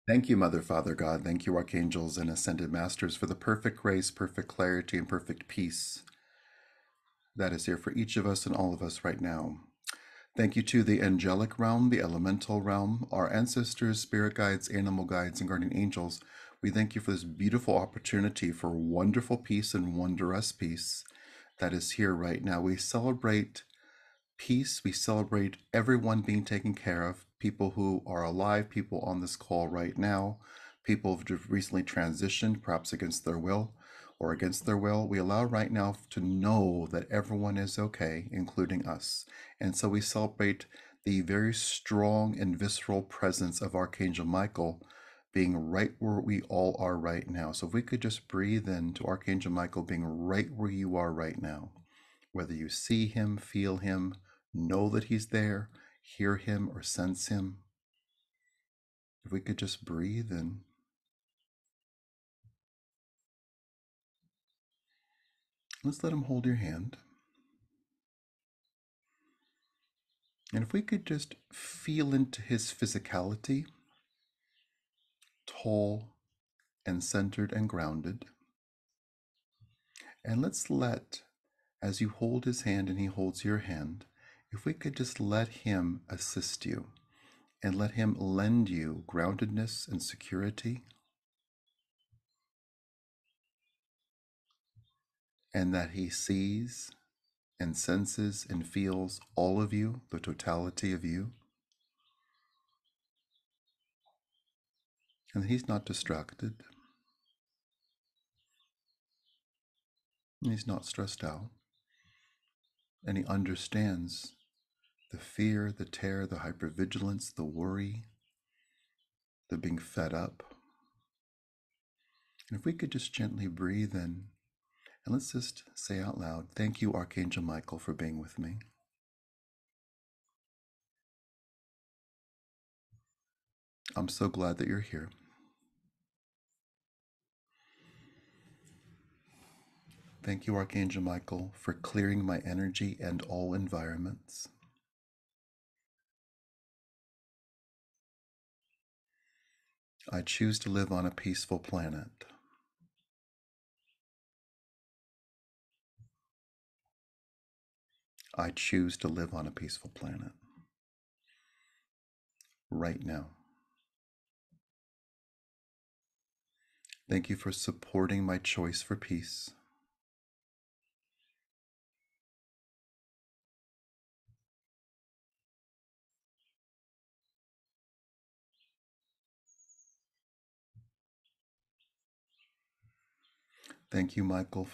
Thank you, Mother, Father, God. Thank you, Archangels and Ascended Masters, for the perfect grace, perfect clarity, and perfect peace that is here for each of us and all of us right now. Thank you to the angelic realm, the elemental realm, our ancestors, spirit guides, animal guides, and guardian angels. We thank you for this beautiful opportunity for wonderful peace and wondrous peace that is here right now. We celebrate peace. We celebrate everyone being taken care of, people who are alive, people on this call right now, people who've recently transitioned, perhaps against their will or against their will. We allow right now to know that everyone is okay, including us. And so we celebrate the very strong and visceral presence of Archangel Michael being right where we all are right now. So if we could just breathe into Archangel Michael being right where you are right now, whether you see him, feel him, know that he's there, hear him, or sense him. If we could just breathe in, let's let him hold your hand. And if we could just feel into his physicality, tall and centered and grounded. And let's let, as you hold his hand and he holds your hand, if we could just let him assist you and let him lend you groundedness and security, and that he sees and senses and feels all of you, the totality of you, and he's not distracted, and he's not stressed out, and he understands the fear, the terror, the hypervigilance, the worry, the being fed up. And if we could just gently breathe in, and let's just say out loud, thank you, Archangel Michael, for being with me. I'm so glad that you're here. Thank you, Archangel Michael, for clearing my energy and all environments. I choose to live on a peaceful planet. I choose to live on a peaceful planet right now. Thank you for supporting my choice for peace. Thank you, Michael,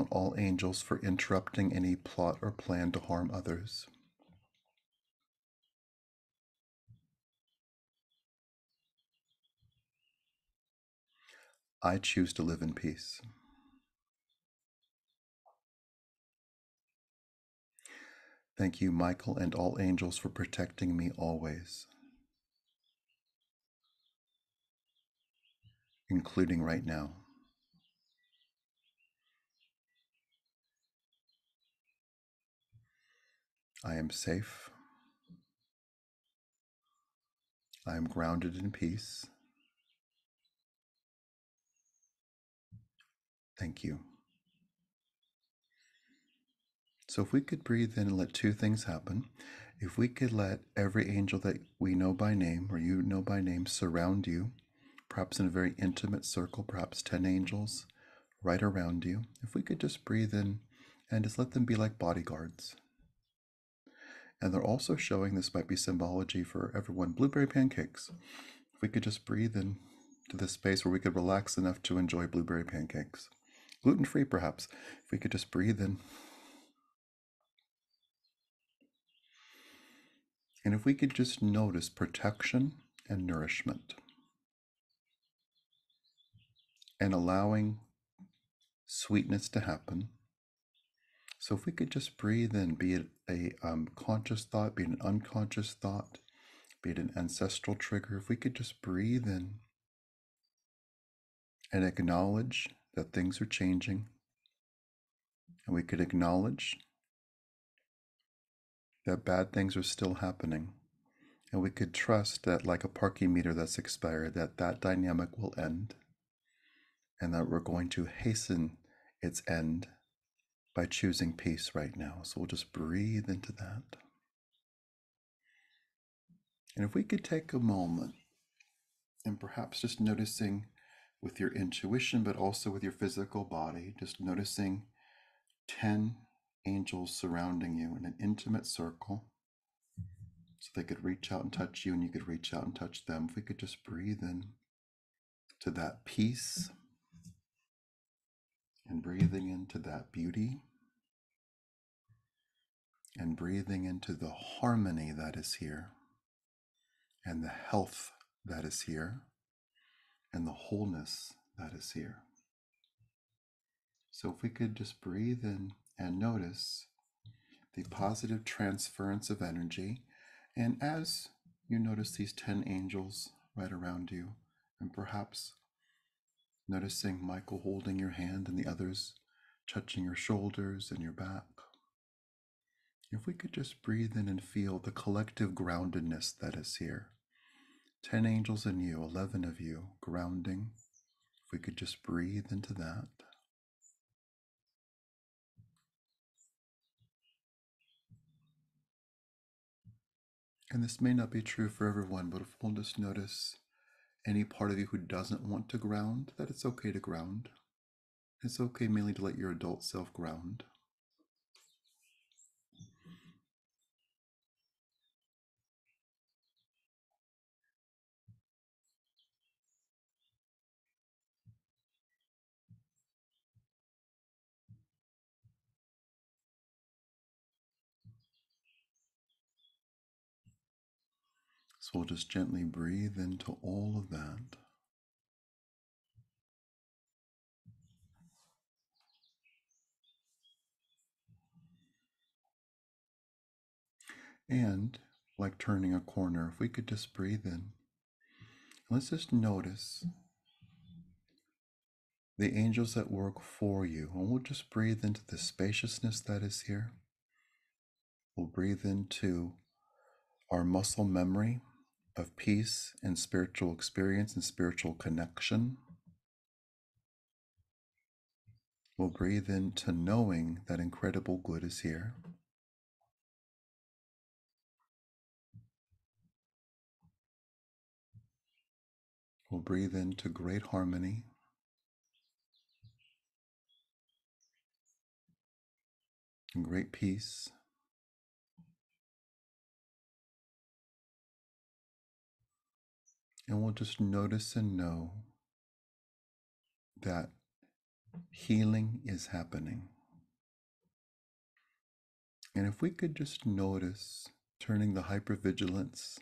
and all angels for interrupting any plot or plan to harm others. I choose to live in peace. Thank you, Michael, and all angels for protecting me always, including right now. I am safe. I am grounded in peace. Thank you. So, if we could breathe in and let two things happen, if we could let every angel that we know by name or you know by name surround you, perhaps in a very intimate circle, perhaps 10 angels right around you, if we could just breathe in and just let them be like bodyguards. And they're also showing, this might be symbology for everyone, blueberry pancakes. If we could just breathe in to this space where we could relax enough to enjoy blueberry pancakes. Gluten free, perhaps. If we could just breathe in. And if we could just notice protection and nourishment and allowing sweetness to happen. So if we could just breathe in, be it a conscious thought, be it an unconscious thought, be it an ancestral trigger, if we could just breathe in and acknowledge that things are changing, and we could acknowledge that bad things are still happening, And we could trust that, like a parking meter that's expired, that that dynamic will end, and that we're going to hasten its end by choosing peace right now. So we'll just breathe into that. And if we could take a moment and perhaps just noticing with your intuition, but also with your physical body, just noticing 10 angels surrounding you in an intimate circle, so they could reach out and touch you and you could reach out and touch them. If we could just breathe in to that peace and breathing into that beauty and breathing into the harmony that is here and the health that is here and the wholeness that is here. So if we could just breathe in and notice the positive transference of energy, and as you notice these 10 angels right around you, and perhaps noticing Michael holding your hand and the others touching your shoulders and your back, if we could just breathe in and feel the collective groundedness that is here. 10 angels in you, 11 of you grounding. If we could just breathe into that. And this may not be true for everyone, but if we'll just notice any part of you who doesn't want to ground, that it's okay to ground. It's okay mainly to let your adult self ground. So we'll just gently breathe into all of that. And like turning a corner, if we could just breathe in, let's just notice the angels that work for you. And we'll just breathe into the spaciousness that is here. We'll breathe into our muscle memory of peace and spiritual experience and spiritual connection. We'll breathe into knowing that incredible good is here. We'll breathe into great harmony. And great peace. And we'll just notice and know that healing is happening. And if we could just notice turning the hypervigilance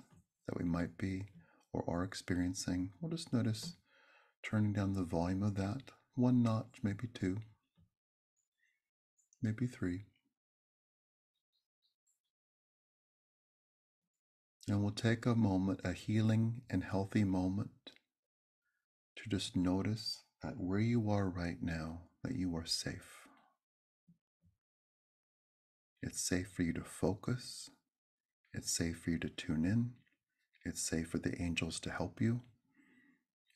that we might be or are experiencing, we'll just notice turning down the volume of that 1 notch, maybe 2, maybe 3. And we'll take a moment, a healing and healthy moment, to just notice that where you are right now, that you are safe. It's safe for you to focus. It's safe for you to tune in. It's safe for the angels to help you.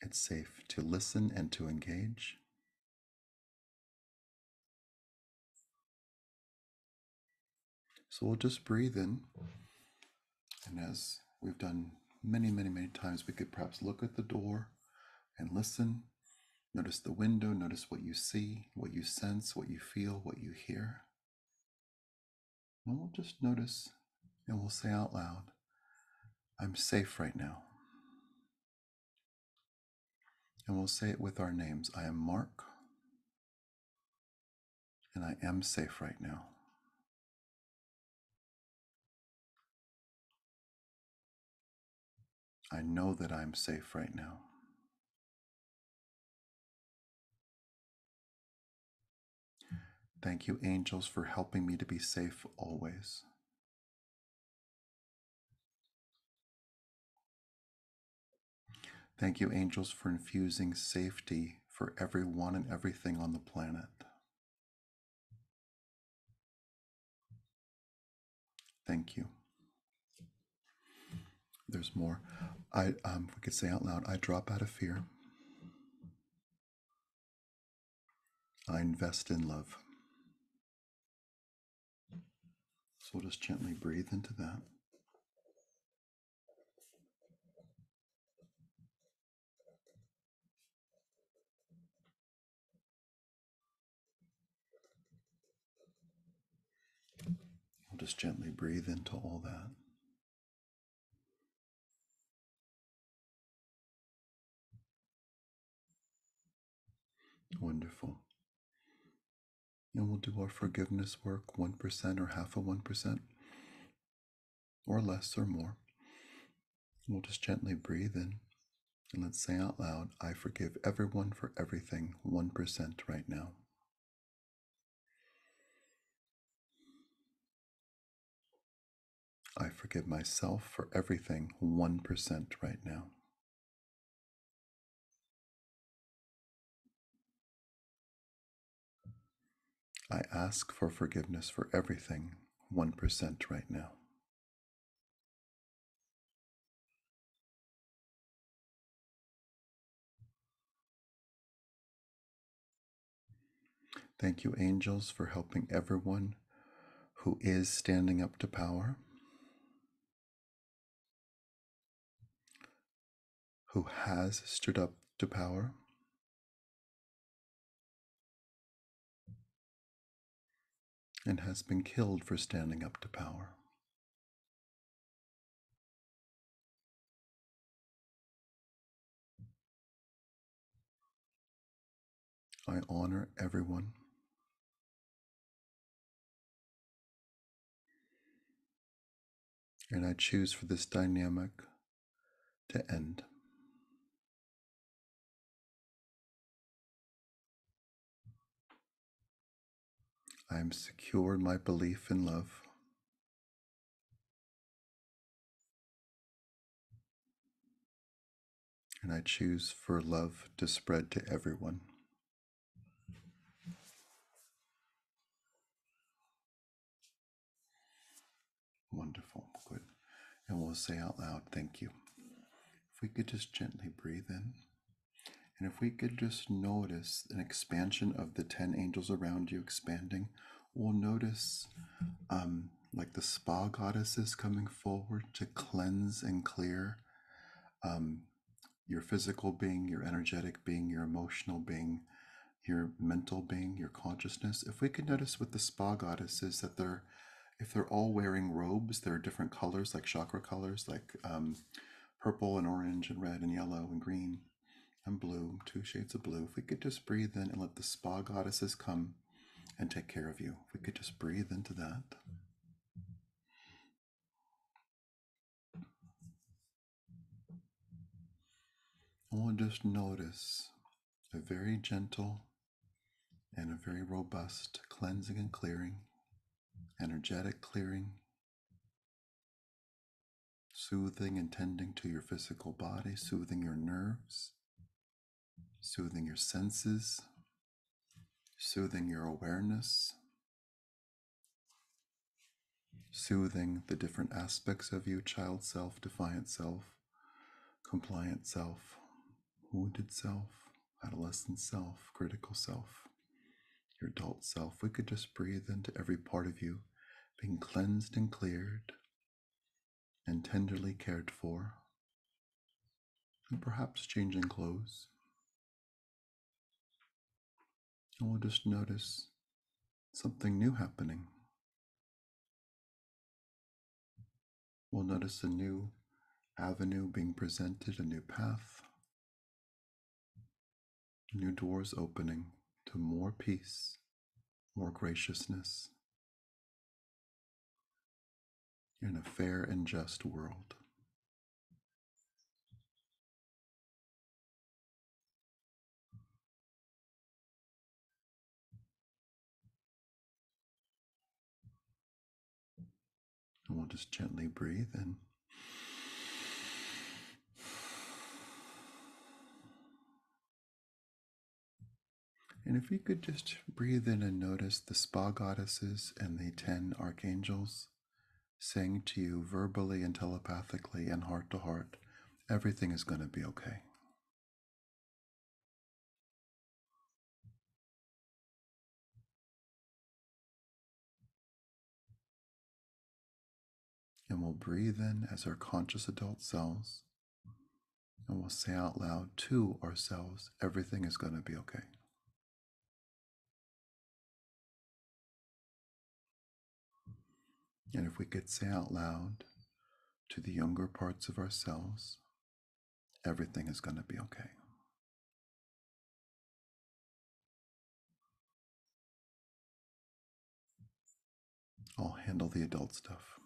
It's safe to listen and to engage. So we'll just breathe in. And as we've done many, many, many times, we could perhaps look at the door and listen. Notice the window, notice what you see, what you sense, what you feel, what you hear. And we'll just notice and we'll say out loud, I'm safe right now. And we'll say it with our names. I am Mark, and I am safe right now. I know that I'm safe right now. Thank you, angels, for helping me to be safe always. Thank you, angels, for infusing safety for everyone and everything on the planet. Thank you. There's more. If we could say out loud, I drop out of fear. I invest in love. So we'll just gently breathe into that. We'll just gently breathe into all that. Wonderful. And we'll do our forgiveness work 1% or half of 1%, or less or more. We'll just gently breathe in and let's say out loud, I forgive everyone for everything 1% right now. I forgive myself for everything 1% right now. I ask for forgiveness for everything 1% right now. Thank you, angels, for helping everyone who is standing up to power, who has stood up to power, and has been killed for standing up to power. I honor everyone. And I choose for this dynamic to end. I am secure in my belief in love. And I choose for love to spread to everyone. Wonderful. Good. And we'll say out loud, thank you. If we could just gently breathe in. And if we could just notice an expansion of the 10 angels around you expanding, we'll notice like the spa goddesses coming forward to cleanse and clear your physical being, your energetic being, your emotional being, your mental being, your consciousness. If we could notice with the spa goddesses that if they're all wearing robes, there are different colors, like chakra colors, like purple and orange and red and yellow and green and blue, 2 shades of blue. If we could just breathe in and let the spa goddesses come and take care of you. If we could just breathe into that. And we'll just notice a very gentle and a very robust cleansing and clearing, energetic clearing, soothing and tending to your physical body, soothing your nerves, soothing your senses, soothing your awareness, soothing the different aspects of you: child self, defiant self, compliant self, wounded self, adolescent self, critical self, your adult self. We could just breathe into every part of you being cleansed and cleared and tenderly cared for, and perhaps changing clothes. And we'll just notice something new happening. We'll notice a new avenue being presented, a new path, new doors opening to more peace, more graciousness in a fair and just world. And we'll just gently breathe in. And if you could just breathe in and notice the spa goddesses and the 10 archangels saying to you verbally and telepathically and heart to heart, everything is going to be okay. And we'll breathe in as our conscious adult selves, and we'll say out loud to ourselves, everything is going to be okay. And if we could say out loud to the younger parts of ourselves, everything is going to be okay. I'll handle the adult stuff.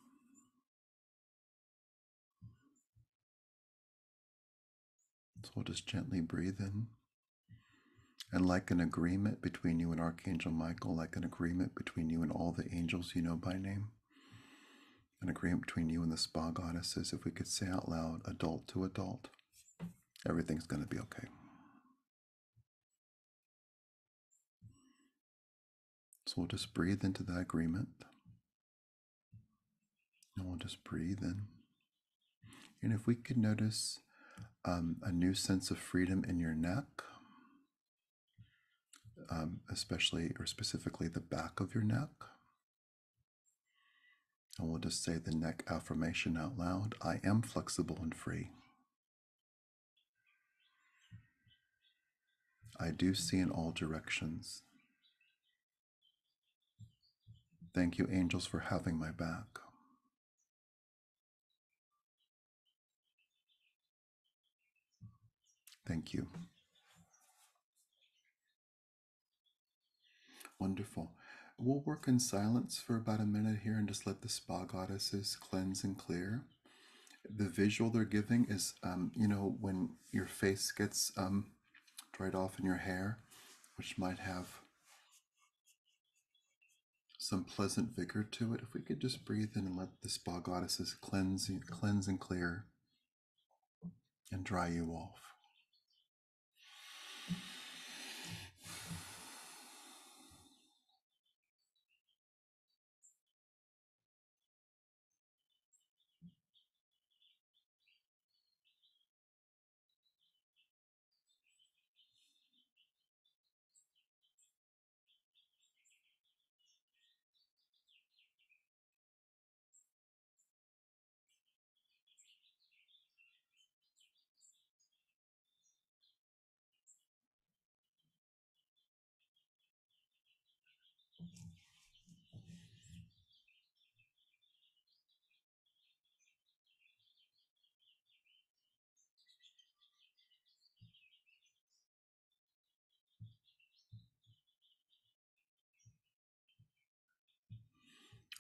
So we'll just gently breathe in. And like an agreement between you and Archangel Michael, like an agreement between you and all the angels you know by name, an agreement between you and the spa goddesses, if we could say out loud, adult to adult, everything's going to be okay. So we'll just breathe into that agreement. And we'll just breathe in. And if we could notice a new sense of freedom in your neck, especially or specifically the back of your neck. And we'll just say the neck affirmation out loud. I am flexible and free. I do see in all directions. Thank you, angels, for having my back. Thank you. Wonderful. We'll work in silence for about a minute here and just let the spa goddesses cleanse and clear. The visual they're giving is, when your face gets dried off in your hair, which might have some pleasant vigor to it. If we could just breathe in and let the spa goddesses cleanse and clear and dry you off.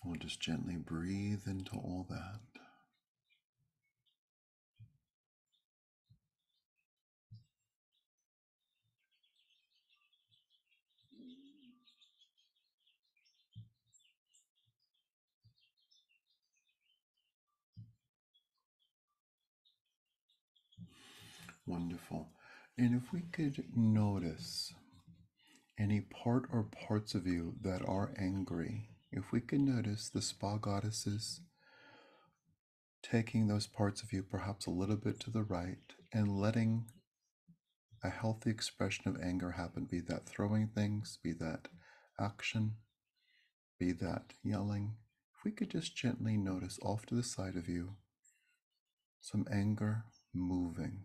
We'll just gently breathe into all that. Wonderful. And if we could notice any part or parts of you that are angry, if we could notice the spa goddesses taking those parts of you perhaps a little bit to the right and letting a healthy expression of anger happen, be that throwing things, be that action, be that yelling. If we could just gently notice off to the side of you some anger moving.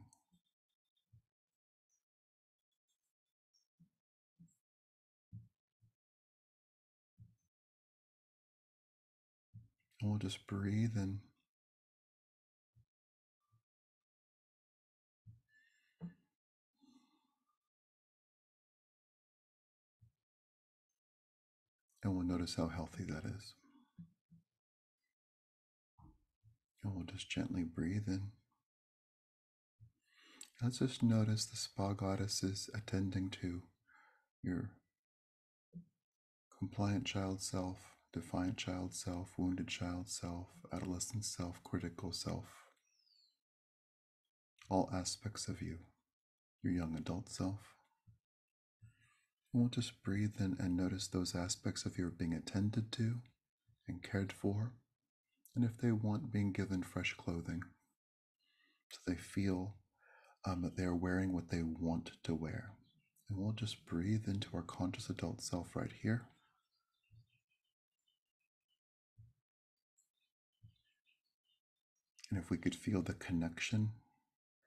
And we'll just breathe in. And we'll notice how healthy that is. And we'll just gently breathe in. Let's just notice the spa goddesses attending to your compliant child self, defiant child self, wounded child self, adolescent self, critical self, all aspects of you, your young adult self. And we'll just breathe in and notice those aspects of you are being attended to and cared for, And if they want, being given fresh clothing, so they feel that they are wearing what they want to wear. And we'll just breathe into our conscious adult self right here. And if we could feel the connection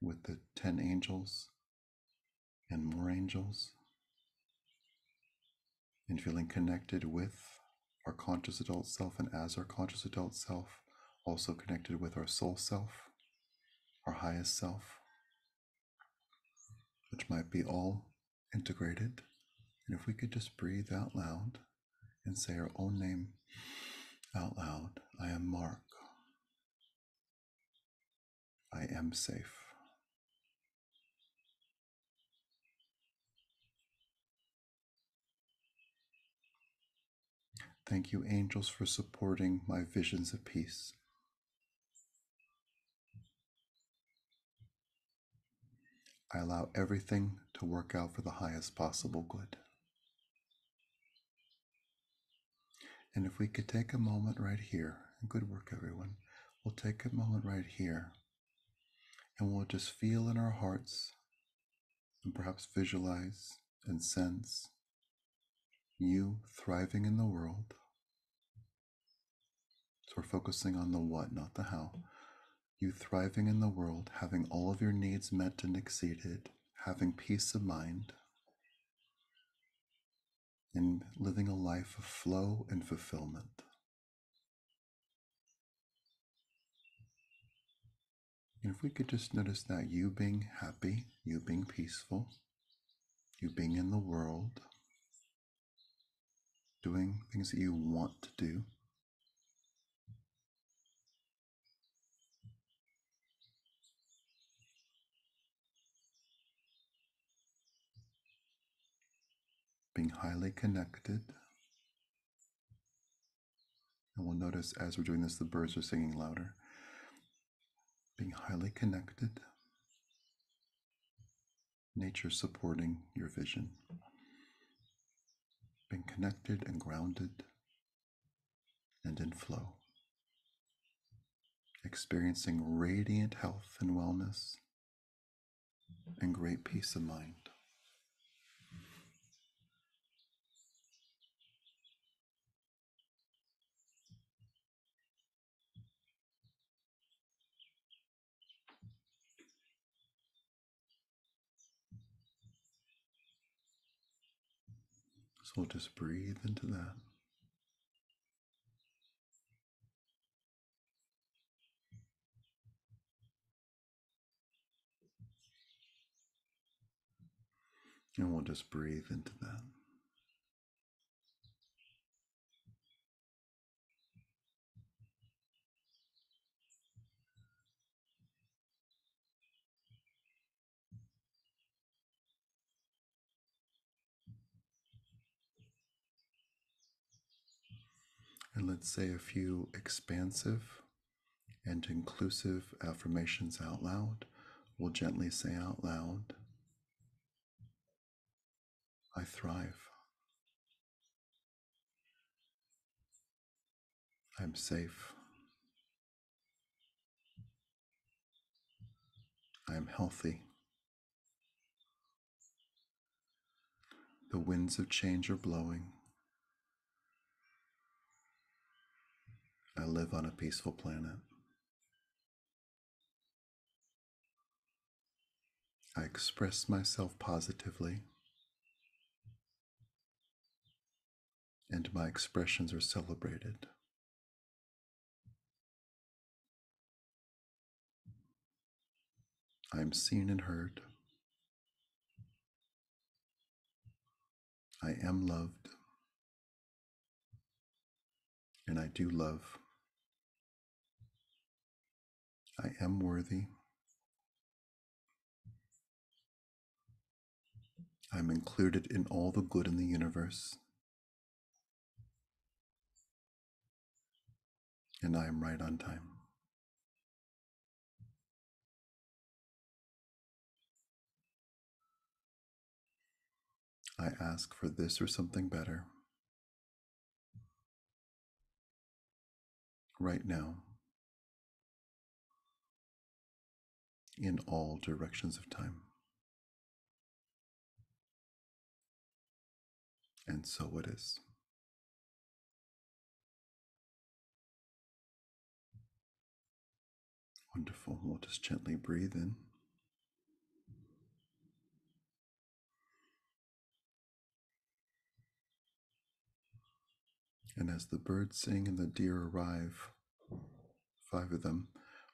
with the 10 angels and more angels, and feeling connected with our conscious adult self, and as our conscious adult self, also connected with our soul self, our highest self, which might be all integrated. And if we could just breathe out loud and say our own name out loud. I am Mark. I am safe. Thank you, angels, for supporting my visions of peace. I allow everything to work out for the highest possible good. And if we could take a moment right here, and good work, everyone. We'll take a moment right here, and we'll just feel in our hearts, and perhaps visualize and sense you thriving in the world. So we're focusing on the what, not the how. You thriving in the world, having all of your needs met and exceeded, having peace of mind, and living a life of flow and fulfillment. And if we could just notice that you being happy, you being peaceful, you being in the world, doing things that you want to do, being highly connected. And we'll notice as we're doing this, the birds are singing louder. Being highly connected, nature supporting your vision. Being connected and grounded and in flow. Experiencing radiant health and wellness and great peace of mind. So we'll just breathe into that. And we'll just breathe into that. And let's say a few expansive and inclusive affirmations out loud. We'll gently say out loud, I thrive. I'm safe. I am healthy. The winds of change are blowing. I live on a peaceful planet. I express myself positively, and my expressions are celebrated. I am seen and heard. I am loved, and I do love. I am worthy. I'm included in all the good in the universe, and I am right on time. I ask for this or something better right now, in all directions of time. And so it is. Wonderful. We'll just gently breathe in. And as the birds sing and the deer arrive, 5 of them,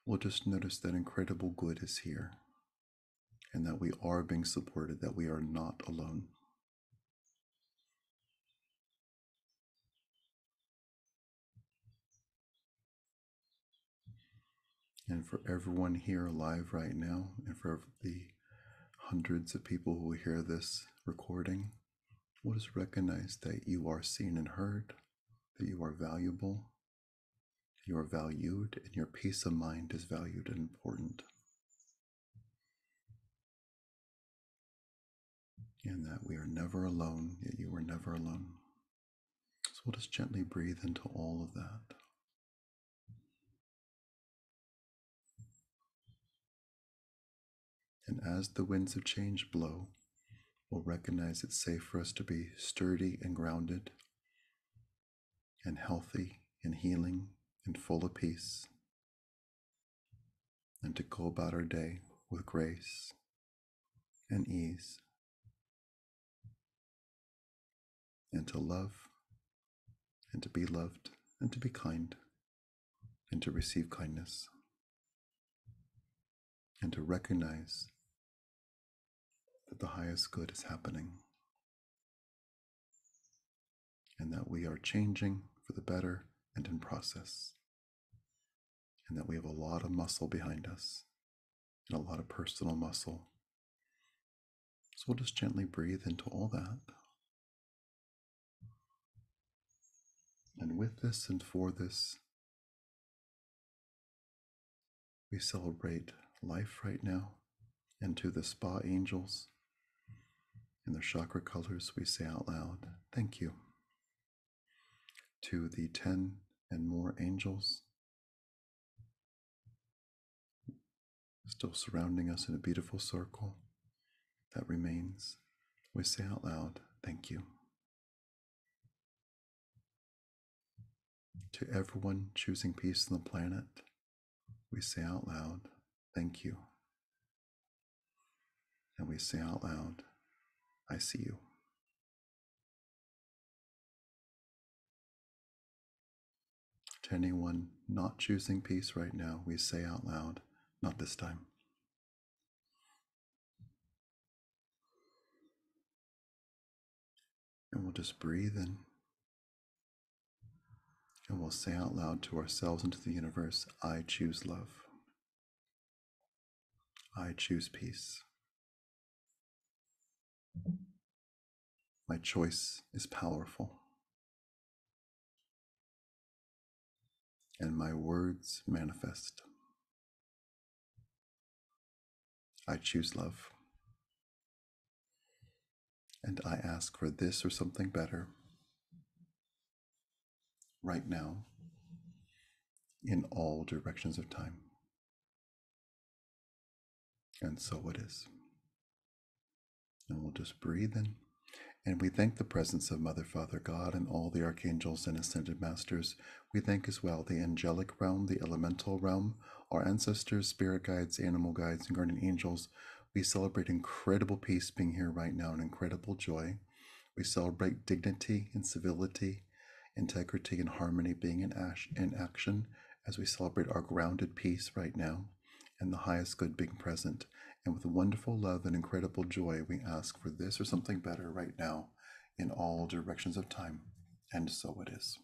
we'll just notice that incredible good is here and that we are being supported, that we are not alone. And for everyone here alive right now, and for the hundreds of people who will hear this recording, we'll just recognize that you are seen and heard, that you are valuable, you are valued, and your peace of mind is valued and important. And that we are never alone, yet you are never alone. So we'll just gently breathe into all of that. And as the winds of change blow, we'll recognize it's safe for us to be sturdy and grounded and healthy and healing and full of peace, and to go about our day with grace and ease, and to love and to be loved and to be kind and to receive kindness and to recognize that the highest good is happening and that we are changing for the better and in process, and that we have a lot of muscle behind us and a lot of personal muscle. So we'll just gently breathe into all that. And with this and for this, we celebrate life right now, and to the spa angels in their chakra colors, we say out loud, thank you. To the 10 and more angels still surrounding us in a beautiful circle that remains, we say out loud, thank you. To everyone choosing peace on the planet, we say out loud, thank you. And we say out loud, I see you. To anyone not choosing peace right now, we say out loud, not this time. And we'll just breathe in. And we'll say out loud to ourselves and to the universe, I choose love. I choose peace. My choice is powerful. And my words manifest. I choose love. And I ask for this or something better right now in all directions of time. And so it is. And we'll just breathe in. And we thank the presence of Mother, Father, God, and all the archangels and ascended masters. We thank as well the angelic realm, the elemental realm, our ancestors, spirit guides, animal guides, and guardian angels. We celebrate incredible peace being here right now and incredible joy. We celebrate dignity and civility, integrity and harmony being in action as we celebrate our grounded peace right now and the highest good being present. And with wonderful love and incredible joy, we ask for this or something better right now in all directions of time. And so it is.